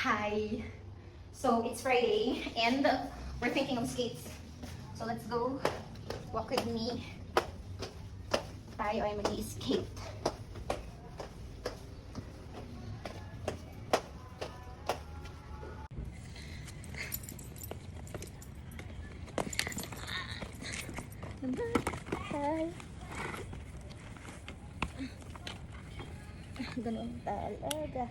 Hi. So it's Friday and we're thinking of skates. So let's go. Walk with me. Tayo ay mag-skate. Hi. Ganun talaga.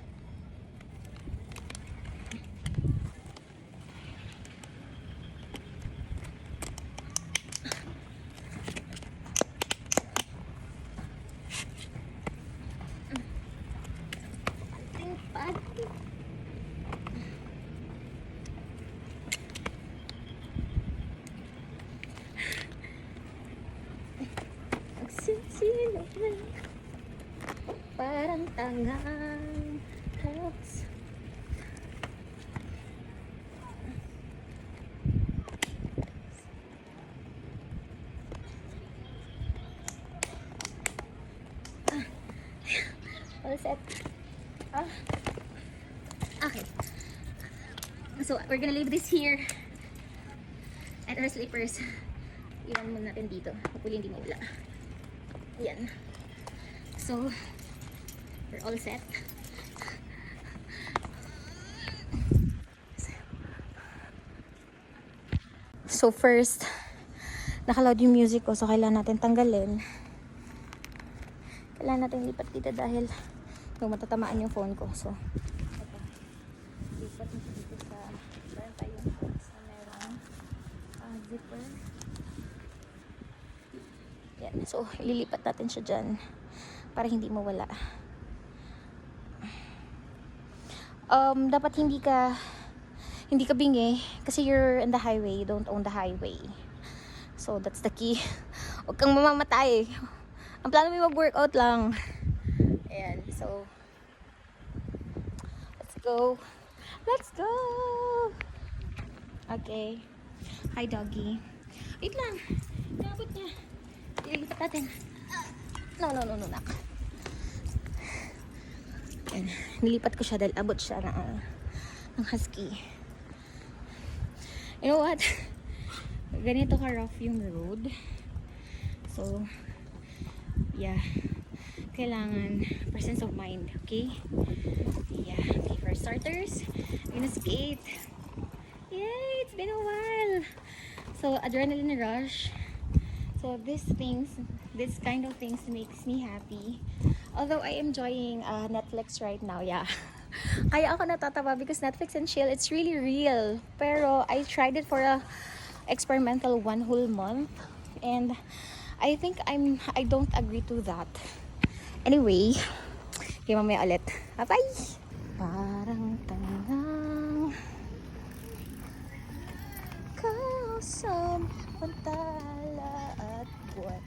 Magsisilip na parang tangang house. All set. Okay. So we're gonna leave this here and our slippers. Iwan muna natin dito. Hopefully hindi mawala. Yan. So we're all set. So first, naka-loud yung music ko, so kailangan natin tanggalin. Kailangan natin lipat dito dahil matatamaan yung phone ko. So ito, lipat natin dito sa meron tayong box na merong zipper. Yan. So ililipat natin siya dyan para hindi mawala. Dapat hindi ka bingi kasi you're in the highway, you don't own the highway. So that's the key. Huwag kang mamamatay. Ang plano mo mag-workout lang. Ayan, so let's go. Let's go. Okay. Hi doggy. Wait lang. Nakabot niya. Ililipat natin. No, nak. Ayan. Nilipat ko siya dahil abot siya ng husky. You know what? Ganito ka rough yung road. So, yeah. Kailangan presence of mind, okay? Yeah. Okay, for starters, I'm gonna skate. Yay! It's been a while. So, adrenaline rush. So, this kind of things makes me happy. Although I am enjoying Netflix right now, yeah. Kaya ako natatawa because Netflix and chill, it's really real. Pero I tried it for a experimental 1 whole month and I think I don't agree to that. Anyway, okay, mamaya ulit. Bye-bye! Parang tangang kausap, pantala at buwan.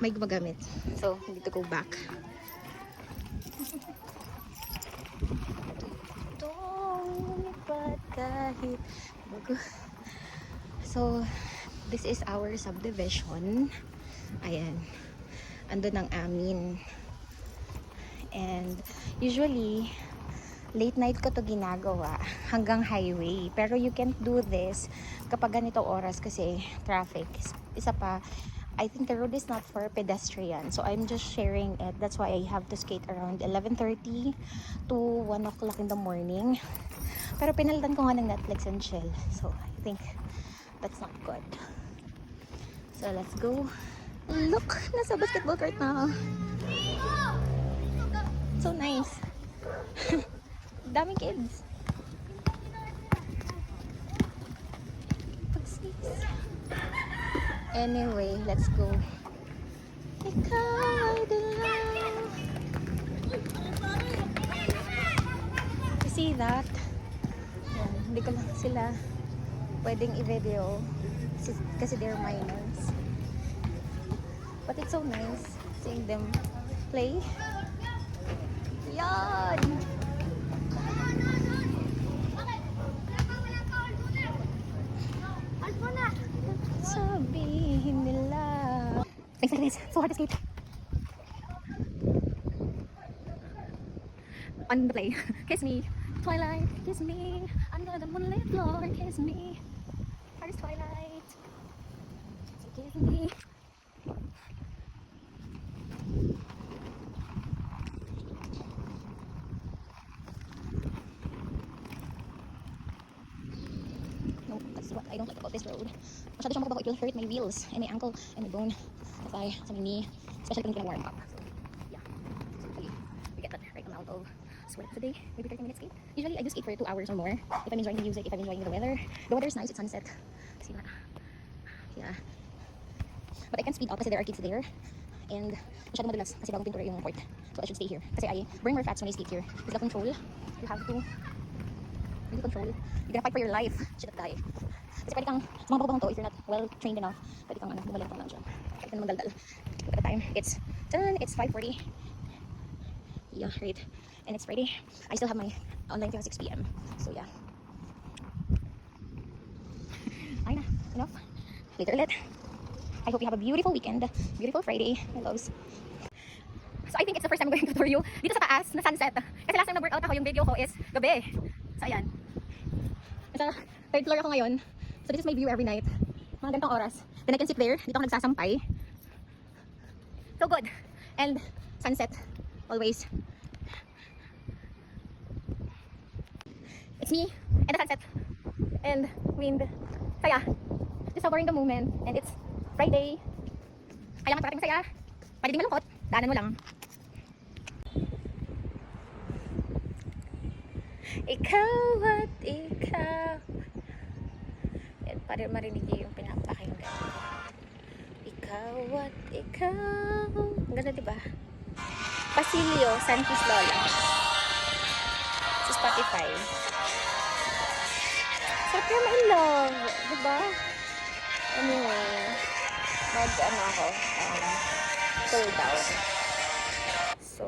May gumagamit. So, hindi to go back. Kahit bago. So, this is our subdivision. Ayan. Andun ang amin. And usually, late night ko to ginagawa hanggang highway. Pero you can't do this kapag ganito oras kasi traffic. Isa pa, I think the road is not for pedestrian. So, I'm just sharing it. That's why I have to skate around 11:30 to 1 o'clock in the morning. Pero pinalitan ko nga ng Netflix and chill. So, I think that's not good. So, let's go. Look! Nasa basketball court na ako. So nice. Daming kids. Anyway, let's go. Ikaw ay dilaw. You see that? Yan, hindi ko lang sila pwedeng i-video kasi they're minors. But it's so nice seeing them play. Yan! Sabihin nila. Thanks, guys. So hard to skate. on the play. Kiss me, Twilight, kiss me, under the moonlit floor, kiss me. Heart is Twilight, so kiss me. No, that's what I don't like about this road. Masyado siyang mababaw. It will hurt my wheels and my ankle and my bone. That's why sa my knee, especially kung hindi ka warm up. So, yeah. So, hopefully, we get that right amount of sweat today. Maybe 30 minutes skate. Usually, I do skate for 2 hours or more. If I'm enjoying the music, if I'm enjoying the weather. The weather is nice. It's sunset. See that? Yeah. But I can speed up kasi there are kids there. And masyado madulas kasi bagong pintura yung court. So, I should stay here. Kasi I burn more fats when I skate here. With the control, you have to really control. You're gonna fight for your life. Should not die. Kasi pwede kang sumabang to if you're not well trained enough. Pwede kang bumalintong lang dyan. Pwede kang magdaldal. Look at the time. It's done. It's 5:40. Yeah, right. And it's Friday. I still have my online till 6 p.m. So yeah. Ay na. Enough. Later ulit. I hope you have a beautiful weekend. Beautiful Friday. My loves. So I think it's the first time I'm going to tour you dito sa taas na sunset. Kasi last time na-workout ako, yung video ko is gabi. So ayan. Nasa 3rd floor ako ngayon. So this is my view every night. Mga ganitong oras. Then I can sit there. Dito ako nagsasampay. So good. And sunset. Always. It's me. And the sunset. And wind. Saya. Just savoring the moment. And it's Friday. Kailangan parating masaya. Pwede ding malungkot. Daanan mo lang. Ikaw at ikaw. Yan, para marinig niyo yung pinapakinggan. Ikaw at ikaw. Ang ganda, diba? Basilio Sanchez Lola. Sa Spotify. Sarap kaya ma-in-love. Diba? Anyway. Ako. Cool down. So,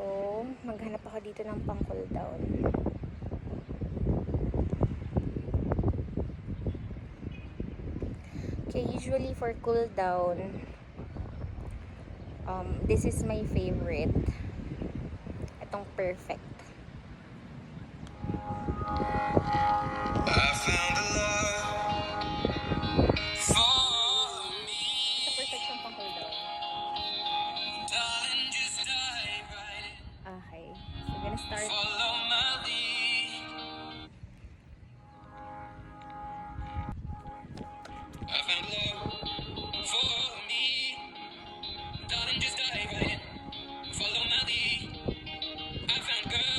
maghanap ako dito ng pang cool down. Okay, usually for cool down, this is my favorite. Itong Perfect. I found a love for me. Sa Perfect siyang pang cool down. Darling, just dive right in. Okay, so we're gonna start. Follow my lead. I found love for me. Darling, just dive right in. Follow my lead. I found girl.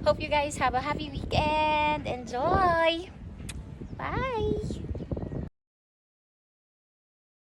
Hope you guys have a happy weekend. Enjoy! Bye!